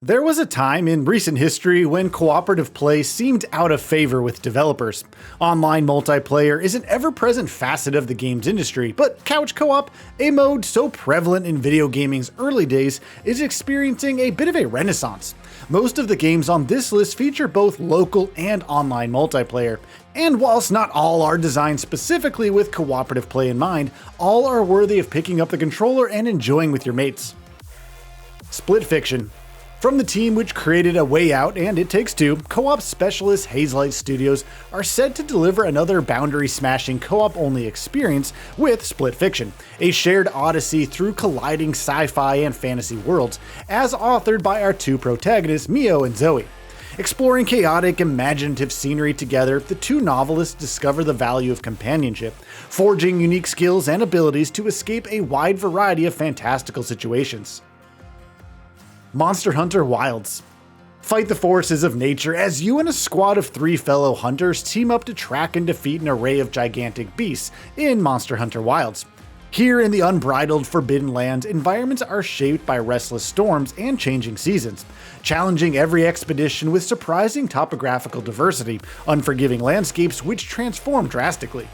There was a time in recent history when cooperative play seemed out of favor with developers. Online multiplayer is an ever-present facet of the games industry, but couch co-op, a mode so prevalent in video gaming's early days, is experiencing a bit of a renaissance. Most of the games on this list feature both local and online multiplayer, and whilst not all are designed specifically with cooperative play in mind, all are worthy of picking up the controller and enjoying with your mates. Split Fiction. From the team which created A Way Out and It Takes Two, co-op specialist Hazelight Studios are set to deliver another boundary-smashing co-op-only experience with Split Fiction, a shared odyssey through colliding sci-fi and fantasy worlds, as authored by our two protagonists, Mio and Zoe. Exploring chaotic, imaginative scenery together, the two novelists discover the value of companionship, forging unique skills and abilities to escape a wide variety of fantastical situations. Monster Hunter Wilds. Fight the forces of nature as you and a squad of 3 fellow hunters team up to track and defeat an array of gigantic beasts in Monster Hunter Wilds. Here in the unbridled Forbidden Lands, environments are shaped by restless storms and changing seasons, challenging every expedition with surprising topographical diversity, unforgiving landscapes which transform drastically.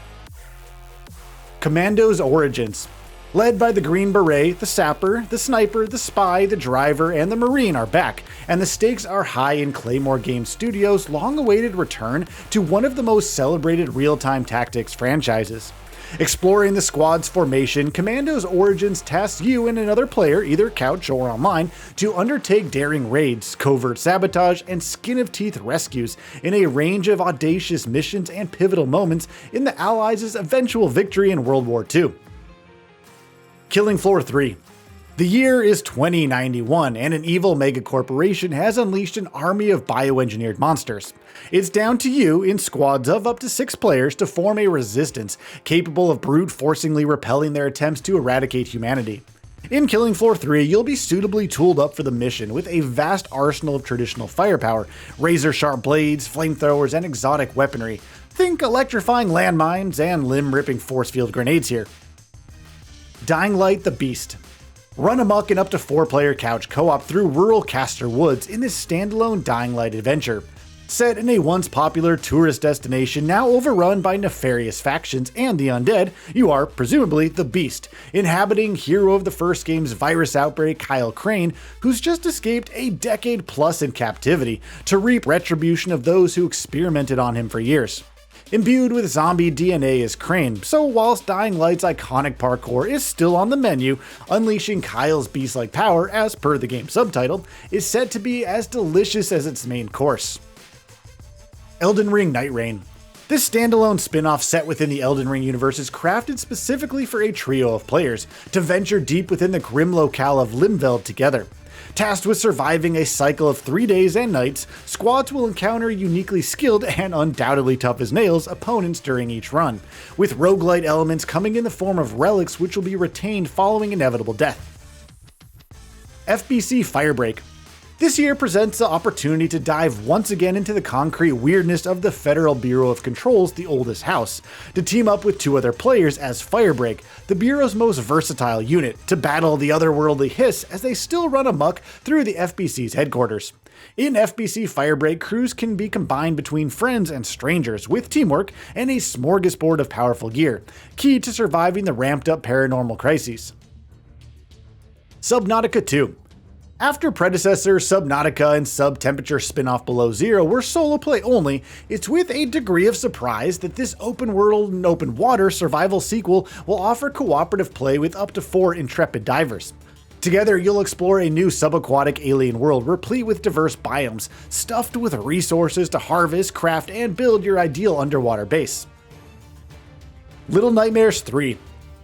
Commando's Origins. Led by the Green Beret, the Sapper, the Sniper, the Spy, the Driver, and the Marine are back, and the stakes are high in Claymore Games Studios' long-awaited return to one of the most celebrated real-time tactics franchises. Exploring the squad's formation, Commando's Origins tasks you and another player, either couch or online, to undertake daring raids, covert sabotage, and skin-of-teeth rescues in a range of audacious missions and pivotal moments in the Allies' eventual victory in World War II. Killing Floor 3. The year is 2091, and an evil megacorporation has unleashed an army of bioengineered monsters. It's down to you, in squads of up to 6 players, to form a resistance capable of brute-forcingly repelling their attempts to eradicate humanity. In Killing Floor 3, you'll be suitably tooled up for the mission with a vast arsenal of traditional firepower, razor-sharp blades, flamethrowers, and exotic weaponry. Think electrifying landmines and limb-ripping force field grenades here. Dying Light the Beast. Run amok in up to 4-player couch co-op through rural Castor Woods in this standalone Dying Light adventure. Set in a once popular tourist destination now overrun by nefarious factions and the undead, you are, presumably, the Beast, inhabiting hero of the first game's virus outbreak Kyle Crane, who's just escaped a decade plus in captivity to reap retribution of those who experimented on him for years. Imbued with zombie DNA is Crane, so whilst Dying Light's iconic parkour is still on the menu, unleashing Kyle's beast-like power, as per the game's subtitle, is said to be as delicious as its main course. Elden Ring Night Rain. This standalone spin-off set within the Elden Ring universe is crafted specifically for a trio of players to venture deep within the grim locale of Limveld together. Tasked with surviving a cycle of 3 days and nights, squads will encounter uniquely skilled and undoubtedly tough as nails opponents during each run, with roguelite elements coming in the form of relics which will be retained following inevitable death. FBC Firebreak. This year presents the opportunity to dive once again into the concrete weirdness of the Federal Bureau of Control's The Oldest House, to team up with 2 other players as Firebreak, the Bureau's most versatile unit, to battle the otherworldly Hiss as they still run amok through the FBC's headquarters. In FBC Firebreak, crews can be combined between friends and strangers with teamwork and a smorgasbord of powerful gear, key to surviving the ramped-up paranormal crises. Subnautica 2. After predecessor Subnautica and Sub-Temperature spin-off Below Zero were solo play only, it's with a degree of surprise that this open world and open water survival sequel will offer cooperative play with up to 4 intrepid divers. Together, you'll explore a new subaquatic alien world replete with diverse biomes, stuffed with resources to harvest, craft, and build your ideal underwater base. Little Nightmares 3.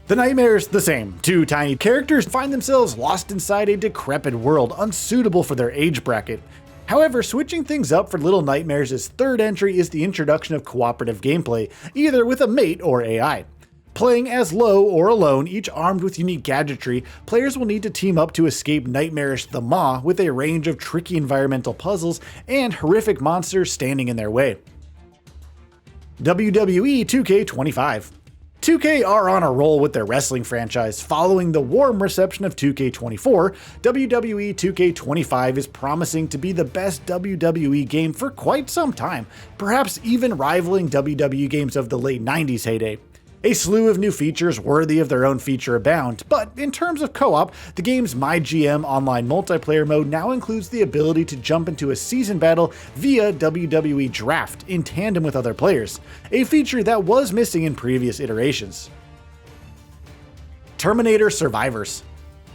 The nightmare's the same. 2 tiny characters find themselves lost inside a decrepit world unsuitable for their age bracket. However, switching things up for Little Nightmares' 3rd entry is the introduction of cooperative gameplay, either with a mate or AI. Playing as low or alone, each armed with unique gadgetry, players will need to team up to escape nightmarish The Maw with a range of tricky environmental puzzles and horrific monsters standing in their way. WWE 2K25. 2K are on a roll with their wrestling franchise. Following the warm reception of 2K24, WWE 2K25 is promising to be the best WWE game for quite some time, perhaps even rivaling WWE games of the late 90s heyday. A slew of new features worthy of their own feature abound, but in terms of co-op, the game's MyGM online multiplayer mode now includes the ability to jump into a season battle via WWE Draft in tandem with other players, a feature that was missing in previous iterations. Terminator Survivors.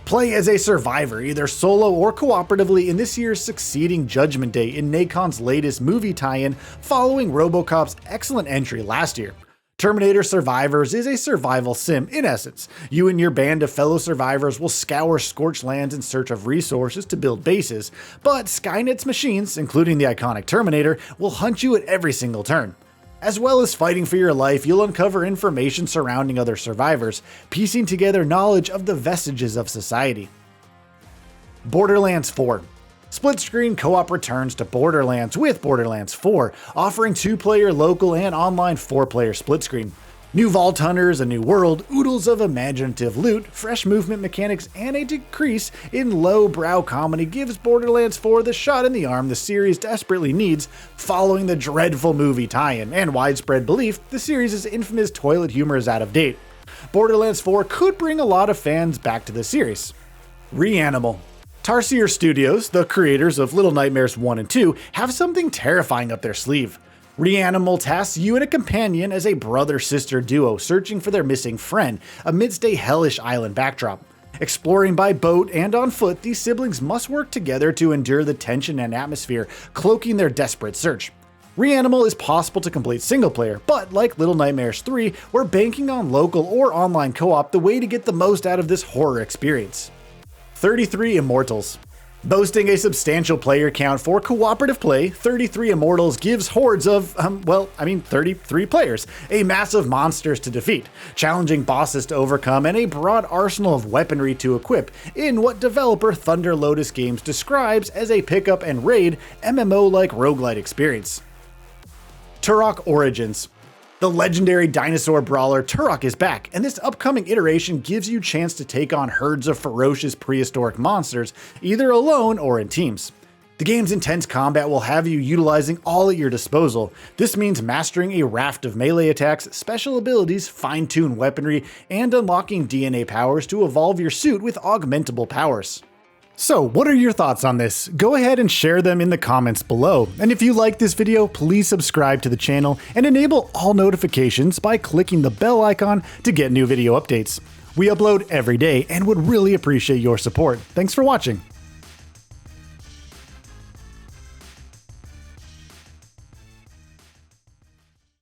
Play as a survivor, either solo or cooperatively, in this year's succeeding Judgment Day in Nakon's latest movie tie-in following RoboCop's excellent entry last year. Terminator Survivors is a survival sim in essence. You and your band of fellow survivors will scour scorched lands in search of resources to build bases, but Skynet's machines, including the iconic Terminator, will hunt you at every single turn. As well as fighting for your life, you'll uncover information surrounding other survivors, piecing together knowledge of the vestiges of society. Borderlands 4. Split-screen co-op returns to Borderlands with Borderlands 4, offering 2-player local and online 4-player split-screen. New Vault Hunters, a new world, oodles of imaginative loot, fresh movement mechanics, and a decrease in low-brow comedy gives Borderlands 4 the shot in the arm the series desperately needs following the dreadful movie tie-in and widespread belief the series' infamous toilet humor is out of date. Borderlands 4 could bring a lot of fans back to the series. Reanimal. Tarsier Studios, the creators of Little Nightmares 1 and 2, have something terrifying up their sleeve. Reanimal tasks you and a companion as a brother-sister duo searching for their missing friend amidst a hellish island backdrop. Exploring by boat and on foot, these siblings must work together to endure the tension and atmosphere cloaking their desperate search. Reanimal is possible to complete single player, but like Little Nightmares 3, we're banking on local or online co-op the way to get the most out of this horror experience. 33 Immortals. Boasting a substantial player count for cooperative play, 33 Immortals gives hordes of, 33 players, a massive monsters to defeat, challenging bosses to overcome, and a broad arsenal of weaponry to equip in what developer Thunder Lotus Games describes as a pick-up and raid MMO-like roguelite experience. Turok Origins. The legendary dinosaur brawler Turok is back, and this upcoming iteration gives you a chance to take on herds of ferocious prehistoric monsters, either alone or in teams. The game's intense combat will have you utilizing all at your disposal. This means mastering a raft of melee attacks, special abilities, fine-tuned weaponry, and unlocking DNA powers to evolve your suit with augmentable powers. So, what are your thoughts on this? Go ahead and share them in the comments below. And if you like this video, please subscribe to the channel and enable all notifications by clicking the bell icon to get new video updates. We upload every day and would really appreciate your support. Thanks for watching.